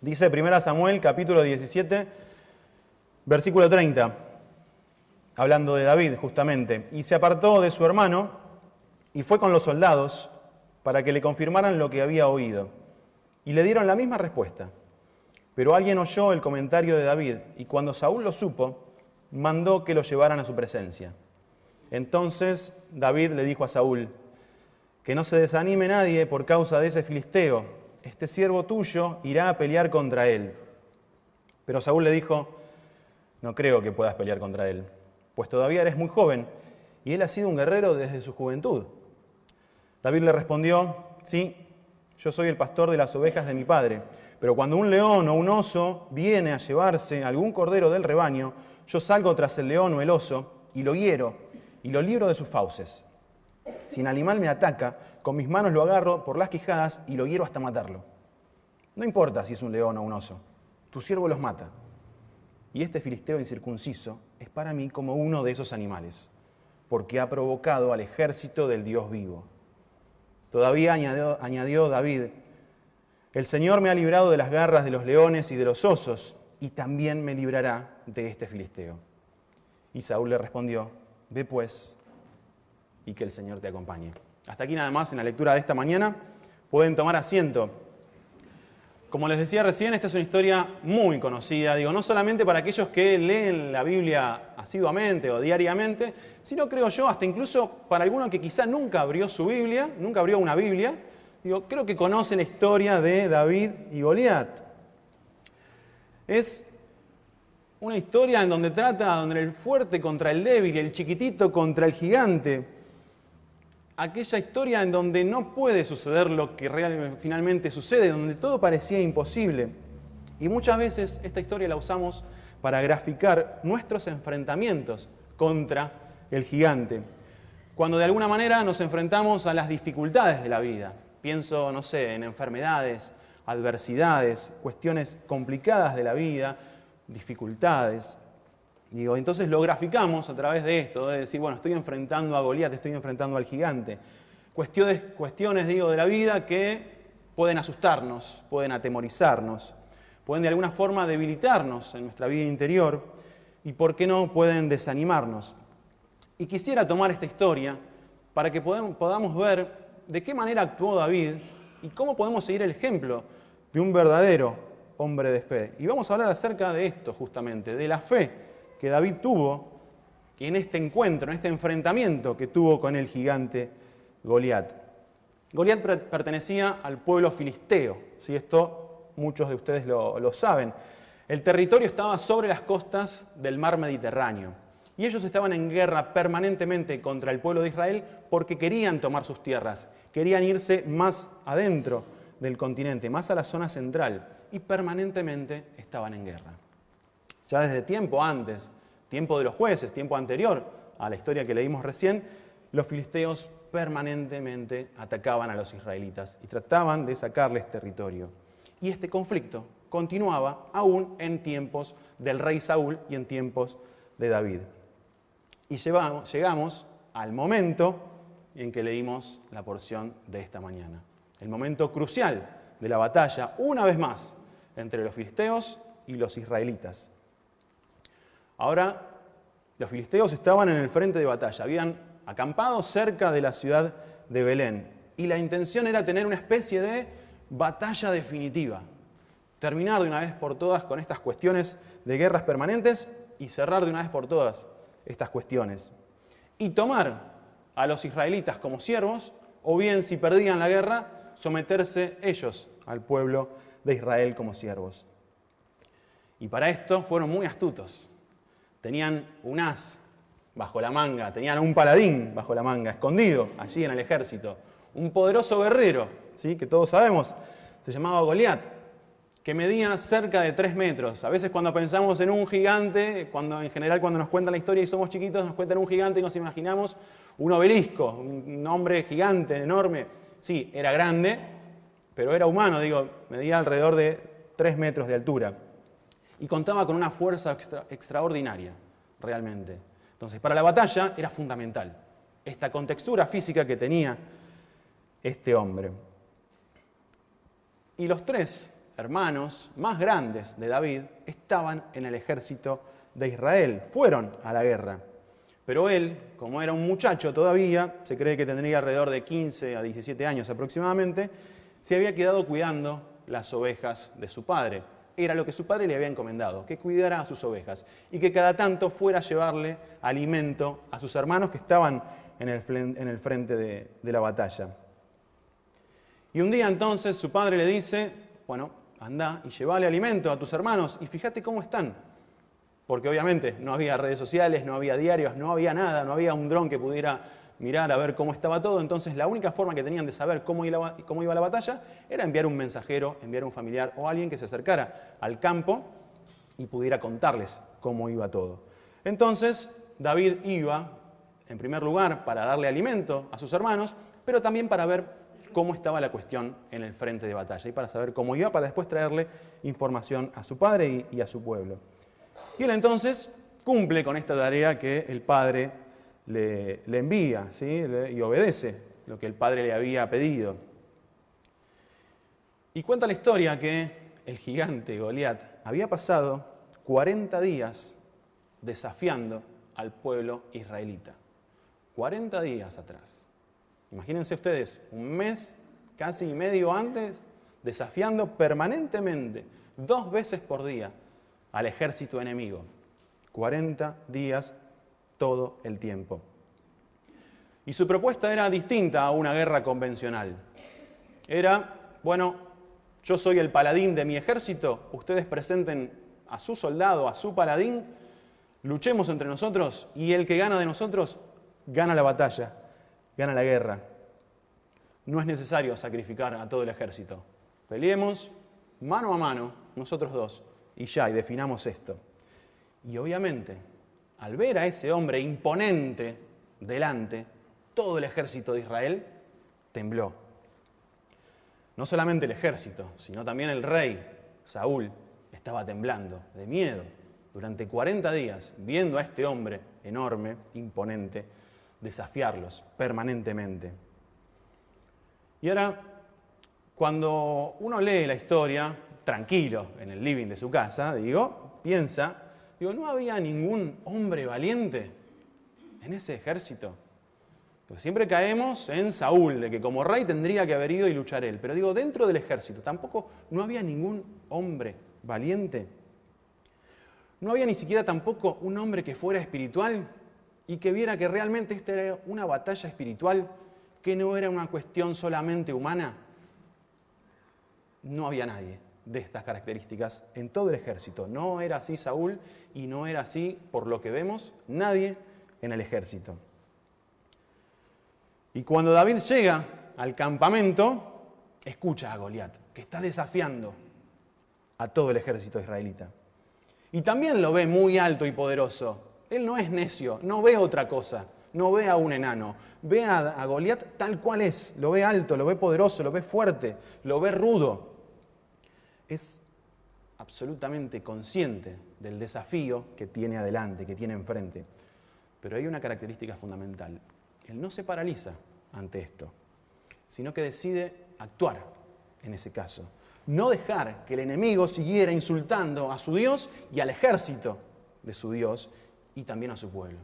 Dice 1 Samuel, capítulo 17, versículo 30, hablando de David justamente. Y se apartó de su hermano y fue con los soldados para que le confirmaran lo que había oído. Y le dieron la misma respuesta. Pero alguien oyó el comentario de David y cuando Saúl lo supo, mandó que lo llevaran a su presencia. Entonces David le dijo a Saúl: que no se desanime nadie por causa de ese filisteo. Este siervo tuyo irá a pelear contra él. Pero Saúl le dijo: no creo que puedas pelear contra él, pues todavía eres muy joven y él ha sido un guerrero desde su juventud. David le respondió: sí, yo soy el pastor de las ovejas de mi padre, pero cuando un león o un oso viene a llevarse algún cordero del rebaño, yo salgo tras el león o el oso y lo hiero y lo libro de sus fauces. Si un animal me ataca, con mis manos lo agarro por las quijadas y lo hiero hasta matarlo. No importa si es un león o un oso, tu siervo los mata. Y este filisteo incircunciso es para mí como uno de esos animales, porque ha provocado al ejército del Dios vivo. Todavía añadió David: el Señor me ha librado de las garras de los leones y de los osos, y también me librará de este filisteo. Y Saúl le respondió: ve pues, y que el Señor te acompañe. Hasta aquí nada más en la lectura de esta mañana. Pueden tomar asiento. Como les decía recién, esta es una historia muy conocida, no solamente para aquellos que leen la Biblia asiduamente o diariamente, sino, creo yo, hasta incluso para alguno que quizá nunca abrió su Biblia, nunca abrió una Biblia, creo que conoce la historia de David y Goliat. Es una historia en donde donde el fuerte contra el débil, el chiquitito contra el gigante. Aquella historia en donde no puede suceder lo que finalmente sucede, donde todo parecía imposible. Y muchas veces esta historia la usamos para graficar nuestros enfrentamientos contra el gigante. Cuando de alguna manera nos enfrentamos a las dificultades de la vida. Pienso, no sé, en enfermedades, adversidades, cuestiones complicadas de la vida, dificultades. Entonces lo graficamos a través de esto, de decir, bueno, estoy enfrentando a Goliat, estoy enfrentando al gigante. Cuestiones de la vida que pueden asustarnos, pueden atemorizarnos, pueden de alguna forma debilitarnos en nuestra vida interior y, ¿por qué no?, pueden desanimarnos. Y quisiera tomar esta historia para que podamos ver de qué manera actuó David y cómo podemos seguir el ejemplo de un verdadero hombre de fe. Y vamos a hablar acerca de esto justamente, de la fe que David tuvo en este encuentro, en este enfrentamiento que tuvo con el gigante Goliat. Goliat pertenecía al pueblo filisteo, ¿sí? Esto muchos de ustedes lo saben. El territorio estaba sobre las costas del mar Mediterráneo y ellos estaban en guerra permanentemente contra el pueblo de Israel porque querían tomar sus tierras, querían irse más adentro del continente, más a la zona central, y permanentemente estaban en guerra. Ya desde tiempo antes, tiempo de los jueces, tiempo anterior a la historia que leímos recién, los filisteos permanentemente atacaban a los israelitas y trataban de sacarles territorio. Y este conflicto continuaba aún en tiempos del rey Saúl y en tiempos de David. Y llegamos al momento en que leímos la porción de esta mañana. El momento crucial de la batalla, una vez más, entre los filisteos y los israelitas. Ahora, los filisteos estaban en el frente de batalla, habían acampado cerca de la ciudad de Belén y la intención era tener una especie de batalla definitiva, terminar de una vez por todas con estas cuestiones de guerras permanentes y cerrar de una vez por todas estas cuestiones. Y tomar a los israelitas como siervos, o bien, si perdían la guerra, someterse ellos al pueblo de Israel como siervos. Y para esto fueron muy astutos. Tenían un as bajo la manga, tenían un paladín bajo la manga, escondido allí en el ejército. Un poderoso guerrero, ¿sí?, que todos sabemos, se llamaba Goliat, que medía cerca de 3 metros. A veces cuando pensamos en un gigante, en general cuando nos cuentan la historia y somos chiquitos, nos cuentan un gigante y nos imaginamos un obelisco, un hombre gigante, enorme. Sí, era grande, pero era humano, medía alrededor de 3 metros de altura. Y contaba con una fuerza extraordinaria, realmente. Entonces, para la batalla era fundamental esta contextura física que tenía este hombre. Y los 3 hermanos más grandes de David estaban en el ejército de Israel, fueron a la guerra. Pero él, como era un muchacho todavía, se cree que tendría alrededor de 15 a 17 años aproximadamente, se había quedado cuidando las ovejas de su padre. Era lo que su padre le había encomendado, que cuidara a sus ovejas y que cada tanto fuera a llevarle alimento a sus hermanos que estaban en el frente de la batalla. Y un día entonces su padre le dice, bueno, anda y llévale alimento a tus hermanos y fíjate cómo están. Porque obviamente no había redes sociales, no había diarios, no había nada, no había un dron que pudiera mirar a ver cómo estaba todo. Entonces la única forma que tenían de saber cómo iba la batalla era enviar un mensajero, enviar un familiar o alguien que se acercara al campo y pudiera contarles cómo iba todo. Entonces David iba, en primer lugar, para darle alimento a sus hermanos, pero también para ver cómo estaba la cuestión en el frente de batalla y para saber cómo iba, para después traerle información a su padre y a su pueblo. Y él entonces cumple con esta tarea que el padre le envía, ¿sí? Y obedece lo que el padre le había pedido. Y cuenta la historia que el gigante Goliat había pasado 40 días desafiando al pueblo israelita. 40 días atrás. Imagínense ustedes, un mes, casi medio antes, desafiando permanentemente, 2 veces por día, al ejército enemigo. 40 días todo el tiempo. Y su propuesta era distinta a una guerra convencional. Era, bueno, yo soy el paladín de mi ejército, ustedes presenten a su soldado, a su paladín, luchemos entre nosotros y el que gana de nosotros gana la batalla, gana la guerra. No es necesario sacrificar a todo el ejército. Peleemos mano a mano, nosotros dos, y ya, y definamos esto. Y obviamente, al ver a ese hombre imponente delante, todo el ejército de Israel tembló. No solamente el ejército, sino también el rey, Saúl, estaba temblando de miedo durante 40 días, viendo a este hombre enorme, imponente, desafiarlos permanentemente. Y ahora, cuando uno lee la historia, tranquilo, en el living de su casa, piensa, ¿no había ningún hombre valiente en ese ejército? Pues siempre caemos en Saúl, de que como rey tendría que haber ido y luchar él. Pero dentro del ejército, tampoco no había ningún hombre valiente. No había ni siquiera tampoco un hombre que fuera espiritual y que viera que realmente esta era una batalla espiritual, que no era una cuestión solamente humana. No había nadie de estas características en todo el ejército. No era así Saúl y no era así, por lo que vemos, nadie en el ejército. Y cuando David llega al campamento, escucha a Goliat, que está desafiando a todo el ejército israelita. Y también lo ve muy alto y poderoso. Él no es necio, no ve otra cosa, no ve a un enano. Ve a Goliat tal cual es, lo ve alto, lo ve poderoso, lo ve fuerte, lo ve rudo. Es absolutamente consciente del desafío que tiene adelante, que tiene enfrente. Pero hay una característica fundamental. Él no se paraliza ante esto, sino que decide actuar en ese caso. No dejar que el enemigo siguiera insultando a su Dios y al ejército de su Dios y también a su pueblo.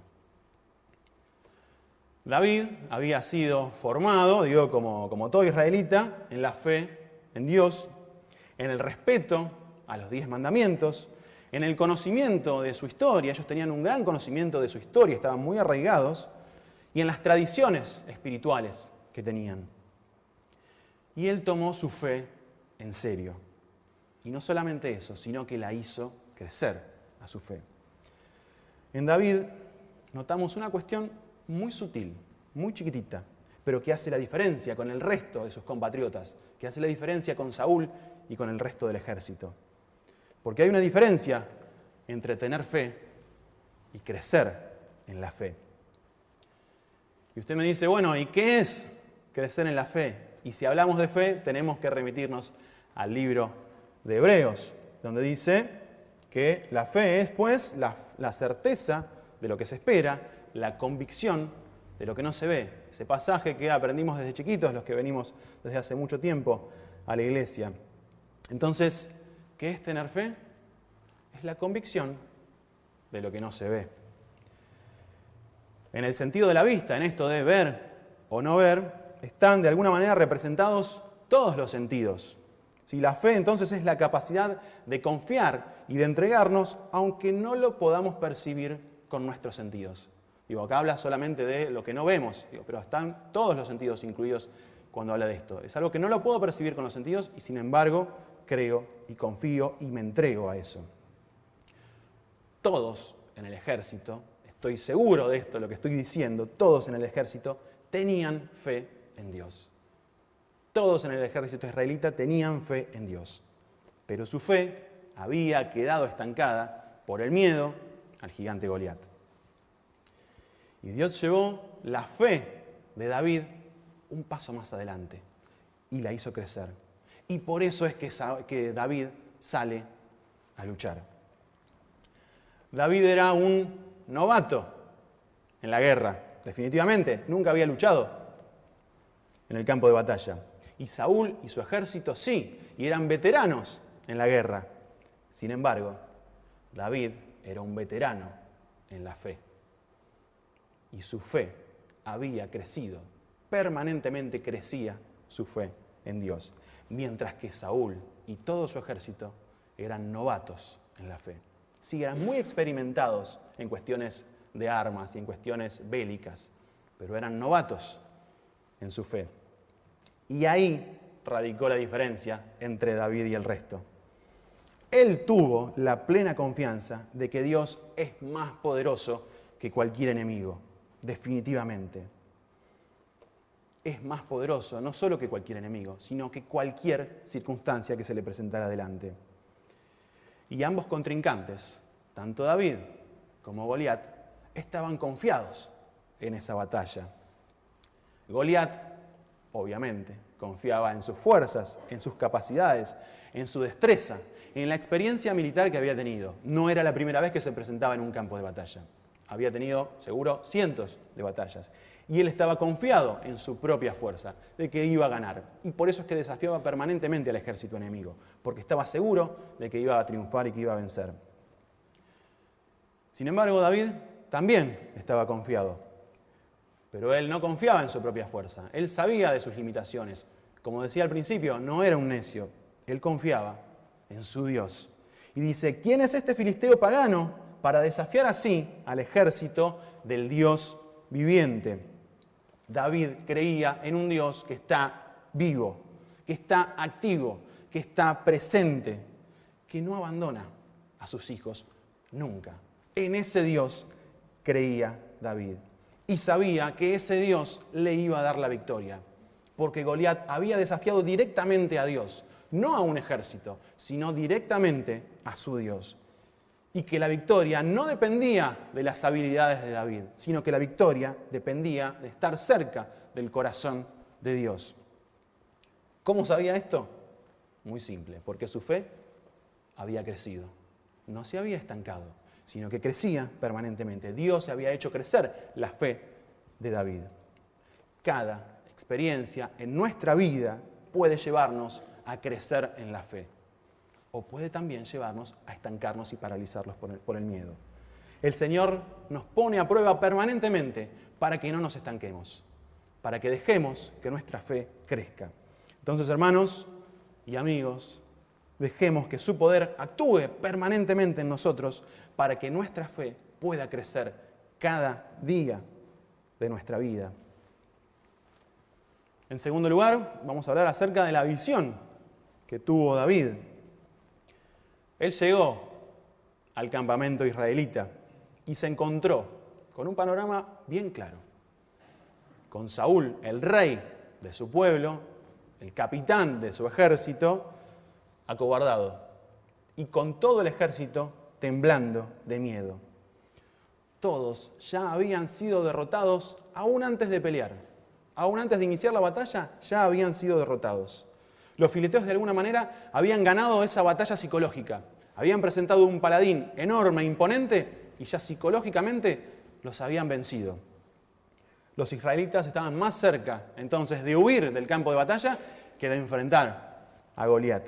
David había sido formado, como todo israelita, en la fe en Dios, en el respeto a los 10 mandamientos, en el conocimiento de su historia. Ellos tenían un gran conocimiento de su historia, estaban muy arraigados, y en las tradiciones espirituales que tenían. Y él tomó su fe en serio. Y no solamente eso, sino que la hizo crecer a su fe. En David notamos una cuestión muy sutil, muy chiquitita, pero que hace la diferencia con el resto de sus compatriotas, que hace la diferencia con Saúl y con el resto del ejército. Porque hay una diferencia entre tener fe y crecer en la fe. Y usted me dice, bueno, ¿y qué es crecer en la fe? Y si hablamos de fe, tenemos que remitirnos al libro de Hebreos, donde dice que la fe es, pues, la certeza de lo que se espera, la convicción de lo que no se ve. Ese pasaje que aprendimos desde chiquitos, los que venimos desde hace mucho tiempo a la iglesia. Entonces, ¿qué es tener fe? Es la convicción de lo que no se ve. En el sentido de la vista, en esto de ver o no ver, están de alguna manera representados todos los sentidos. Si la fe entonces es la capacidad de confiar y de entregarnos, aunque no lo podamos percibir con nuestros sentidos. Acá habla solamente de lo que no vemos, pero están todos los sentidos incluidos cuando habla de esto. Es algo que no lo puedo percibir con los sentidos y sin embargo creo y confío y me entrego a eso. Todos en el ejército, estoy seguro de esto, lo que estoy diciendo, todos en el ejército tenían fe en Dios. Todos en el ejército israelita tenían fe en Dios, pero su fe había quedado estancada por el miedo al gigante Goliat. Y Dios llevó la fe de David un paso más adelante y la hizo crecer. Y por eso es que David sale a luchar. David era un novato en la guerra, definitivamente, nunca había luchado en el campo de batalla. Y Saúl y su ejército sí, y eran veteranos en la guerra. Sin embargo, David era un veterano en la fe. Y su fe había crecido, permanentemente crecía su fe en Dios. Mientras que Saúl y todo su ejército eran novatos en la fe. Sí, eran muy experimentados en cuestiones de armas y en cuestiones bélicas, pero eran novatos en su fe. Y ahí radicó la diferencia entre David y el resto. Él tuvo la plena confianza de que Dios es más poderoso que cualquier enemigo, definitivamente. Es más poderoso no solo que cualquier enemigo, sino que cualquier circunstancia que se le presentara delante. Y ambos contrincantes, tanto David como Goliat, estaban confiados en esa batalla. Goliat, obviamente, confiaba en sus fuerzas, en sus capacidades, en su destreza, en la experiencia militar que había tenido. No era la primera vez que se presentaba en un campo de batalla. Había tenido, seguro, cientos de batallas. Y él estaba confiado en su propia fuerza, de que iba a ganar. Y por eso es que desafiaba permanentemente al ejército enemigo, porque estaba seguro de que iba a triunfar y que iba a vencer. Sin embargo, David también estaba confiado. Pero él no confiaba en su propia fuerza. Él sabía de sus limitaciones. Como decía al principio, no era un necio. Él confiaba en su Dios. Y dice, ¿quién es este filisteo pagano para desafiar así al ejército del Dios viviente? David creía en un Dios que está vivo, que está activo, que está presente, que no abandona a sus hijos nunca. En ese Dios creía David. Y sabía que ese Dios le iba a dar la victoria, porque Goliat había desafiado directamente a Dios, no a un ejército, sino directamente a su Dios. Y que la victoria no dependía de las habilidades de David, sino que la victoria dependía de estar cerca del corazón de Dios. ¿Cómo sabía esto? Muy simple, porque su fe había crecido, no se había estancado, sino que crecía permanentemente. Dios había hecho crecer la fe de David. Cada experiencia en nuestra vida puede llevarnos a crecer en la fe, o puede también llevarnos a estancarnos y paralizarlos por el miedo. El Señor nos pone a prueba permanentemente para que no nos estanquemos, para que dejemos que nuestra fe crezca. Entonces, hermanos y amigos, dejemos que su poder actúe permanentemente en nosotros para que nuestra fe pueda crecer cada día de nuestra vida. En segundo lugar, vamos a hablar acerca de la visión que tuvo David. Él llegó al campamento israelita y se encontró con un panorama bien claro. Con Saúl, el rey de su pueblo, el capitán de su ejército, acobardado, y con todo el ejército temblando de miedo. Todos ya habían sido derrotados aún antes de pelear. Aún antes de iniciar la batalla, ya habían sido derrotados. Los filisteos de alguna manera habían ganado esa batalla psicológica. Habían presentado un paladín enorme, imponente, y ya psicológicamente los habían vencido. Los israelitas estaban más cerca entonces de huir del campo de batalla que de enfrentar a Goliat.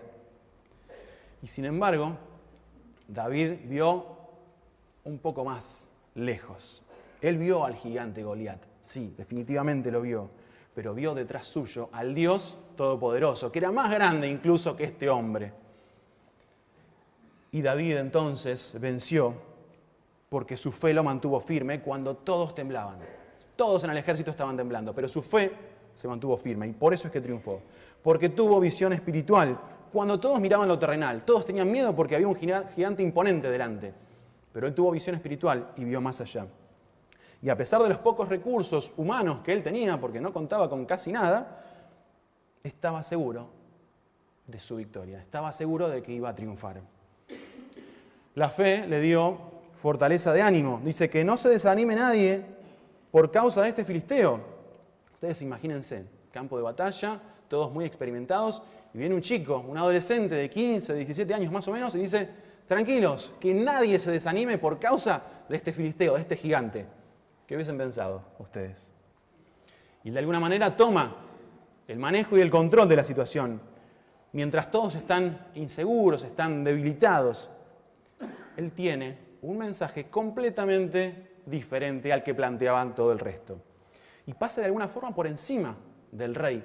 Y sin embargo, David vio un poco más lejos. Él vio al gigante Goliat, sí, definitivamente lo vio, pero vio detrás suyo al Dios Todopoderoso, que era más grande incluso que este hombre. Y David entonces venció porque su fe lo mantuvo firme cuando todos temblaban. Todos en el ejército estaban temblando, pero su fe se mantuvo firme y por eso es que triunfó. Porque tuvo visión espiritual. Cuando todos miraban lo terrenal, todos tenían miedo porque había un gigante imponente delante. Pero él tuvo visión espiritual y vio más allá. Y a pesar de los pocos recursos humanos que él tenía, porque no contaba con casi nada, estaba seguro de su victoria. Estaba seguro de que iba a triunfar. La fe le dio fortaleza de ánimo. Dice que no se desanime nadie por causa de este filisteo. Ustedes imagínense, campo de batalla, todos muy experimentados, y viene un chico, un adolescente de 15, 17 años más o menos, y dice, tranquilos, que nadie se desanime por causa de este filisteo, de este gigante. ¿Qué hubiesen pensado ustedes? Y de alguna manera toma el manejo y el control de la situación. Mientras todos están inseguros, están debilitados, él tiene un mensaje completamente diferente al que planteaban todo el resto. Y pasa de alguna forma por encima del rey.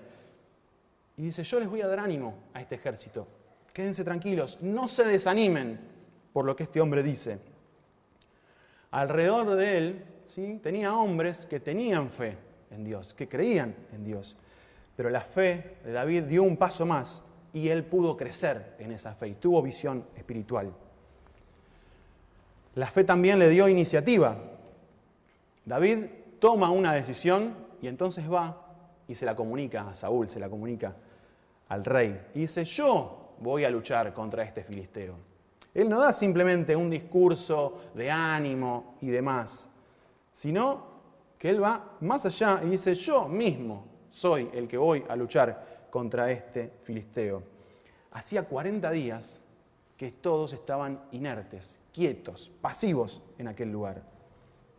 Y dice, yo les voy a dar ánimo a este ejército. Quédense tranquilos, no se desanimen por lo que este hombre dice. Alrededor de él, ¿sí?, tenía hombres que tenían fe en Dios, que creían en Dios. Pero la fe de David dio un paso más y él pudo crecer en esa fe y tuvo visión espiritual. La fe también le dio iniciativa. David toma una decisión y entonces va y se la comunica a Saúl, se la comunica al rey. Y dice, yo voy a luchar contra este filisteo. Él no da simplemente un discurso de ánimo y demás, sino que él va más allá y dice, yo mismo soy el que voy a luchar contra este filisteo. Hacía 40 días que todos estaban inertes, quietos, pasivos en aquel lugar,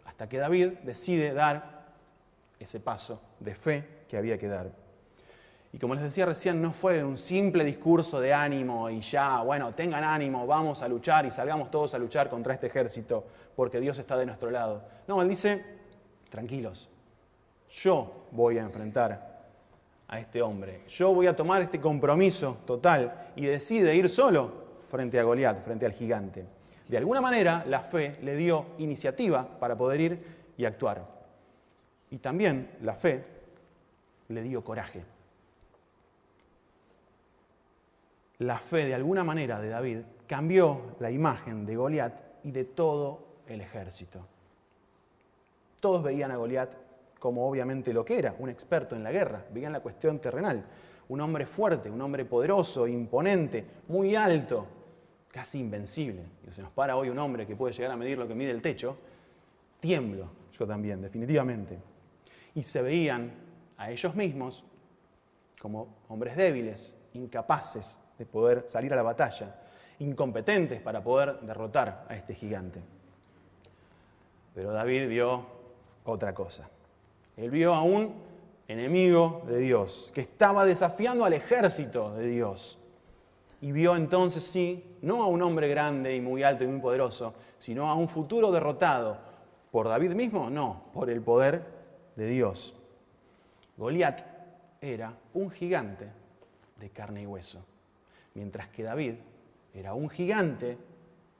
hasta que David decide dar ese paso de fe que había que dar. Y como les decía recién, no fue un simple discurso de ánimo y ya, bueno, tengan ánimo, vamos a luchar y salgamos todos a luchar contra este ejército, porque Dios está de nuestro lado. No, él dice, tranquilos, yo voy a enfrentar a este hombre, yo voy a tomar este compromiso total, y decide ir solo frente a Goliat, frente al gigante. De alguna manera, la fe le dio iniciativa para poder ir y actuar. Y también la fe le dio coraje. La fe, de alguna manera, de David cambió la imagen de Goliat y de todo el ejército. Todos veían a Goliat como obviamente lo que era, un experto en la guerra, veían la cuestión terrenal. Un hombre fuerte, un hombre poderoso, imponente, muy alto, casi invencible. Y se nos para hoy un hombre que puede llegar a medir lo que mide el techo, tiemblo yo también, definitivamente. Y se veían a ellos mismos como hombres débiles, incapaces de poder salir a la batalla, incompetentes para poder derrotar a este gigante. Pero David vio otra cosa. Él vio a un enemigo de Dios, que estaba desafiando al ejército de Dios. Y vio entonces, sí, no a un hombre grande y muy alto y muy poderoso, sino a un futuro derrotado. ¿Por David mismo? No, por el poder de Dios. Goliat era un gigante de carne y hueso, mientras que David era un gigante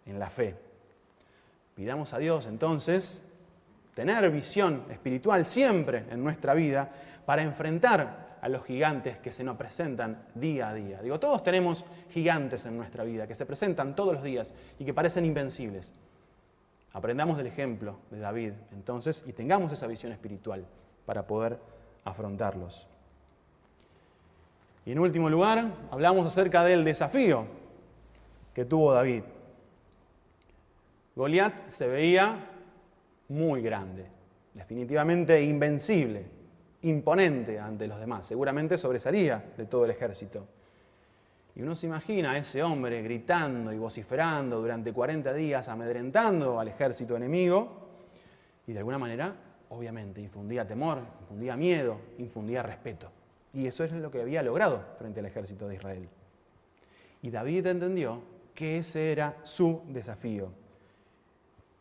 en la fe. Pidamos a Dios entonces tener visión espiritual siempre en nuestra vida para enfrentar a los gigantes que se nos presentan día a día. Digo, todos tenemos gigantes en nuestra vida que se presentan todos los días y que parecen invencibles. Aprendamos del ejemplo de David entonces y tengamos esa visión espiritual para poder afrontarlos. Y en último lugar, hablamos acerca del desafío que tuvo David. Goliat se veía muy grande, definitivamente invencible, imponente ante los demás, seguramente sobresalía de todo el ejército. Y uno se imagina a ese hombre gritando y vociferando durante 40 días, amedrentando al ejército enemigo, y de alguna manera, obviamente, infundía temor, infundía miedo, infundía respeto. Y eso es lo que había logrado frente al ejército de Israel. Y David entendió que ese era su desafío.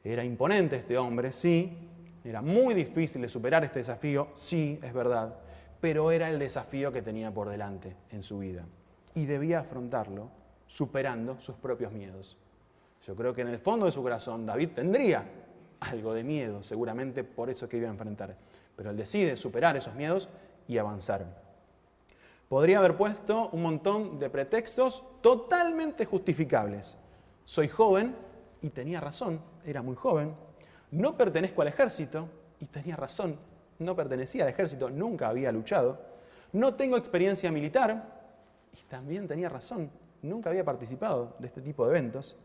Era imponente este hombre, sí, era muy difícil de superar este desafío, sí, es verdad, pero era el desafío que tenía por delante en su vida y debía afrontarlo superando sus propios miedos. Yo creo que en el fondo de su corazón David tendría algo de miedo, seguramente por eso que iba a enfrentar, pero él decide superar esos miedos y avanzar. Podría haber puesto un montón de pretextos totalmente justificables. Soy joven y tenía razón, era muy joven. No pertenezco al ejército y tenía razón, no pertenecía al ejército, nunca había luchado. No tengo experiencia militar y también tenía razón, nunca había participado de este tipo de eventos.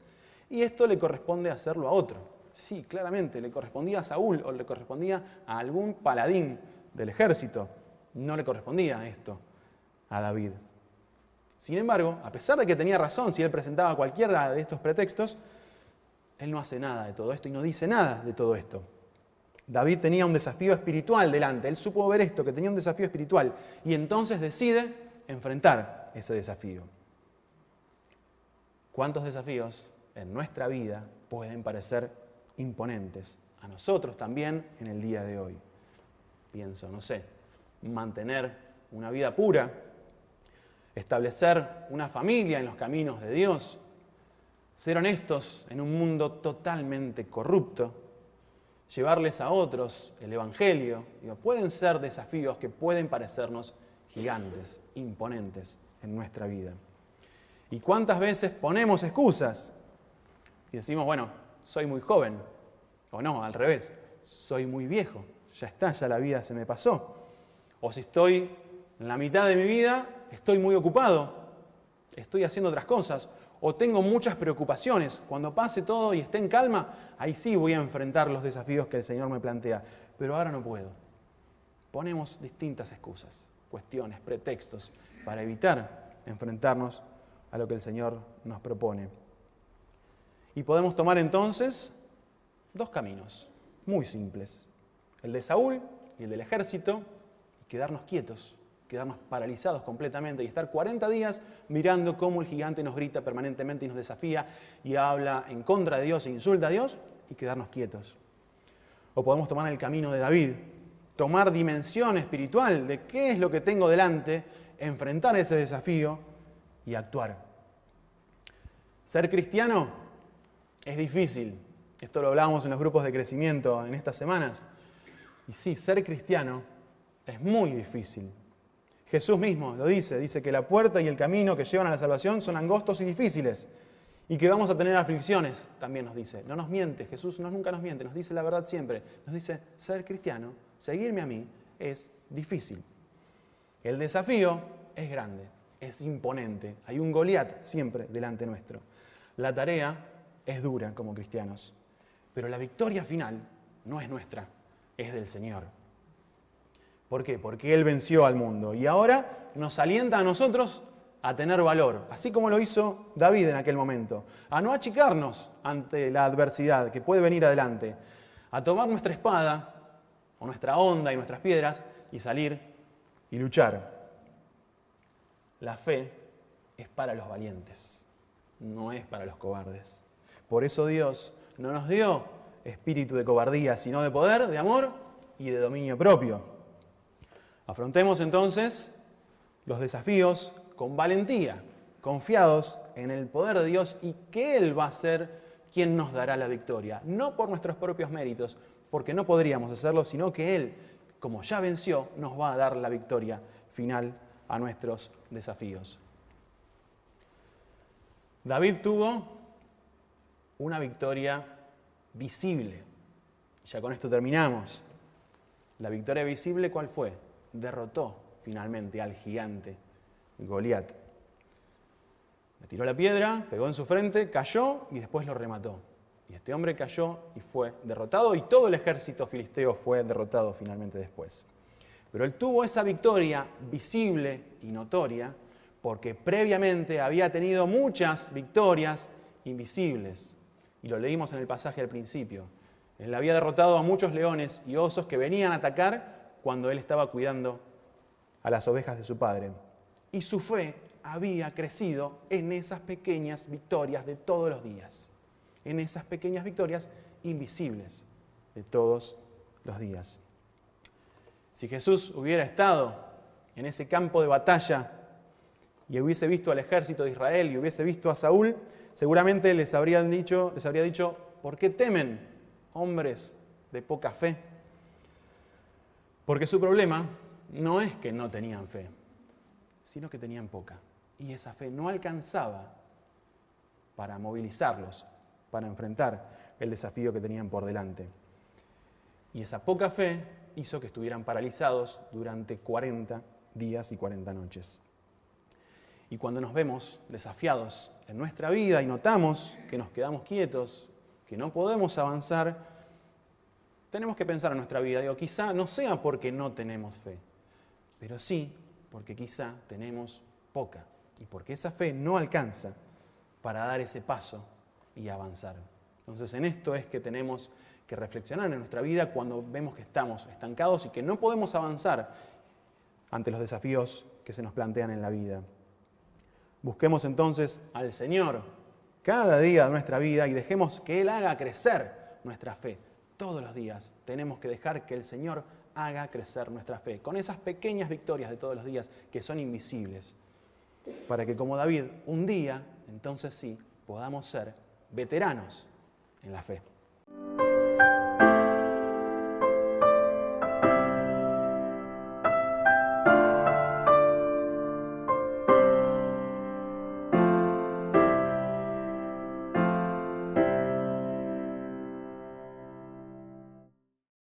Y esto le corresponde hacerlo a otro. Sí, claramente, le correspondía a Saúl o le correspondía a algún paladín del ejército. No le correspondía esto a David. Sin embargo, a pesar de que tenía razón si él presentaba cualquiera de estos pretextos, él no hace nada de todo esto y no dice nada de todo esto. David tenía un desafío espiritual delante. Él supo ver esto, que tenía un desafío espiritual, y entonces decide enfrentar ese desafío. ¿Cuántos desafíos en nuestra vida pueden parecer imponentes? A nosotros también en el día de hoy. Pienso, no sé, mantener una vida pura, establecer una familia en los caminos de Dios, ser honestos en un mundo totalmente corrupto, llevarles a otros el Evangelio. Pueden ser desafíos que pueden parecernos gigantes, imponentes en nuestra vida. ¿Y cuántas veces ponemos excusas? Y decimos, bueno, soy muy joven. O no, al revés, soy muy viejo. Ya está, ya la vida se me pasó. O si estoy en la mitad de mi vida, estoy muy ocupado, estoy haciendo otras cosas. O tengo muchas preocupaciones. Cuando pase todo y esté en calma, ahí sí voy a enfrentar los desafíos que el Señor me plantea. Pero ahora no puedo. Ponemos distintas excusas, cuestiones, pretextos, para evitar enfrentarnos a lo que el Señor nos propone. Y podemos tomar entonces dos caminos muy simples. El de Saúl y el del ejército, y quedarnos quietos, quedarnos paralizados completamente y estar 40 días mirando cómo el gigante nos grita permanentemente y nos desafía y habla en contra de Dios e insulta a Dios y quedarnos quietos. O podemos tomar el camino de David, tomar dimensión espiritual de qué es lo que tengo delante, enfrentar ese desafío y actuar. Ser cristiano es difícil. Esto lo hablábamos en los grupos de crecimiento en estas semanas. Y sí, ser cristiano es muy difícil. Jesús mismo lo dice que la puerta y el camino que llevan a la salvación son angostos y difíciles y que vamos a tener aflicciones, también nos dice. No nos miente, Jesús nunca nos miente, nos dice la verdad siempre. Nos dice, ser cristiano, seguirme a mí, es difícil. El desafío es grande, es imponente. Hay un Goliat siempre delante nuestro. La tarea es dura como cristianos, pero la victoria final no es nuestra, es del Señor. ¿Por qué? Porque Él venció al mundo y ahora nos alienta a nosotros a tener valor, así como lo hizo David en aquel momento, a no achicarnos ante la adversidad que puede venir adelante, a tomar nuestra espada o nuestra honda y nuestras piedras y salir y luchar. La fe es para los valientes, no es para los cobardes. Por eso Dios no nos dio espíritu de cobardía, sino de poder, de amor y de dominio propio. Afrontemos entonces los desafíos con valentía, confiados en el poder de Dios y que Él va a ser quien nos dará la victoria. No por nuestros propios méritos, porque no podríamos hacerlo, sino que Él, como ya venció, nos va a dar la victoria final a nuestros desafíos. David tuvo una victoria visible. Ya con esto terminamos. La victoria visible, ¿cuál fue? Derrotó finalmente al gigante Goliat. Le tiró la piedra, pegó en su frente, cayó y después lo remató. Y este hombre cayó y fue derrotado y todo el ejército filisteo fue derrotado finalmente después. Pero él tuvo esa victoria visible y notoria porque previamente había tenido muchas victorias invisibles. Y lo leímos en el pasaje al principio. Él había derrotado a muchos leones y osos que venían a atacar cuando él estaba cuidando a las ovejas de su padre. Y su fe había crecido en esas pequeñas victorias de todos los días, en esas pequeñas victorias invisibles de todos los días. Si Jesús hubiera estado en ese campo de batalla y hubiese visto al ejército de Israel y hubiese visto a Saúl, seguramente les habría dicho, ¿por qué temen, hombres de poca fe? Porque su problema no es que no tenían fe, sino que tenían poca. Y esa fe no alcanzaba para movilizarlos, para enfrentar el desafío que tenían por delante. Y esa poca fe hizo que estuvieran paralizados durante 40 días y 40 noches. Y cuando nos vemos desafiados en nuestra vida y notamos que nos quedamos quietos, que no podemos avanzar, tenemos que pensar en nuestra vida. Digo, quizá no sea porque no tenemos fe, pero sí porque quizá tenemos poca y porque esa fe no alcanza para dar ese paso y avanzar. Entonces, en esto es que tenemos que reflexionar en nuestra vida cuando vemos que estamos estancados y que no podemos avanzar ante los desafíos que se nos plantean en la vida. Busquemos entonces al Señor cada día de nuestra vida y dejemos que Él haga crecer nuestra fe. Todos los días tenemos que dejar que el Señor haga crecer nuestra fe, con esas pequeñas victorias de todos los días que son invisibles, para que como David, un día, entonces sí, podamos ser veteranos en la fe.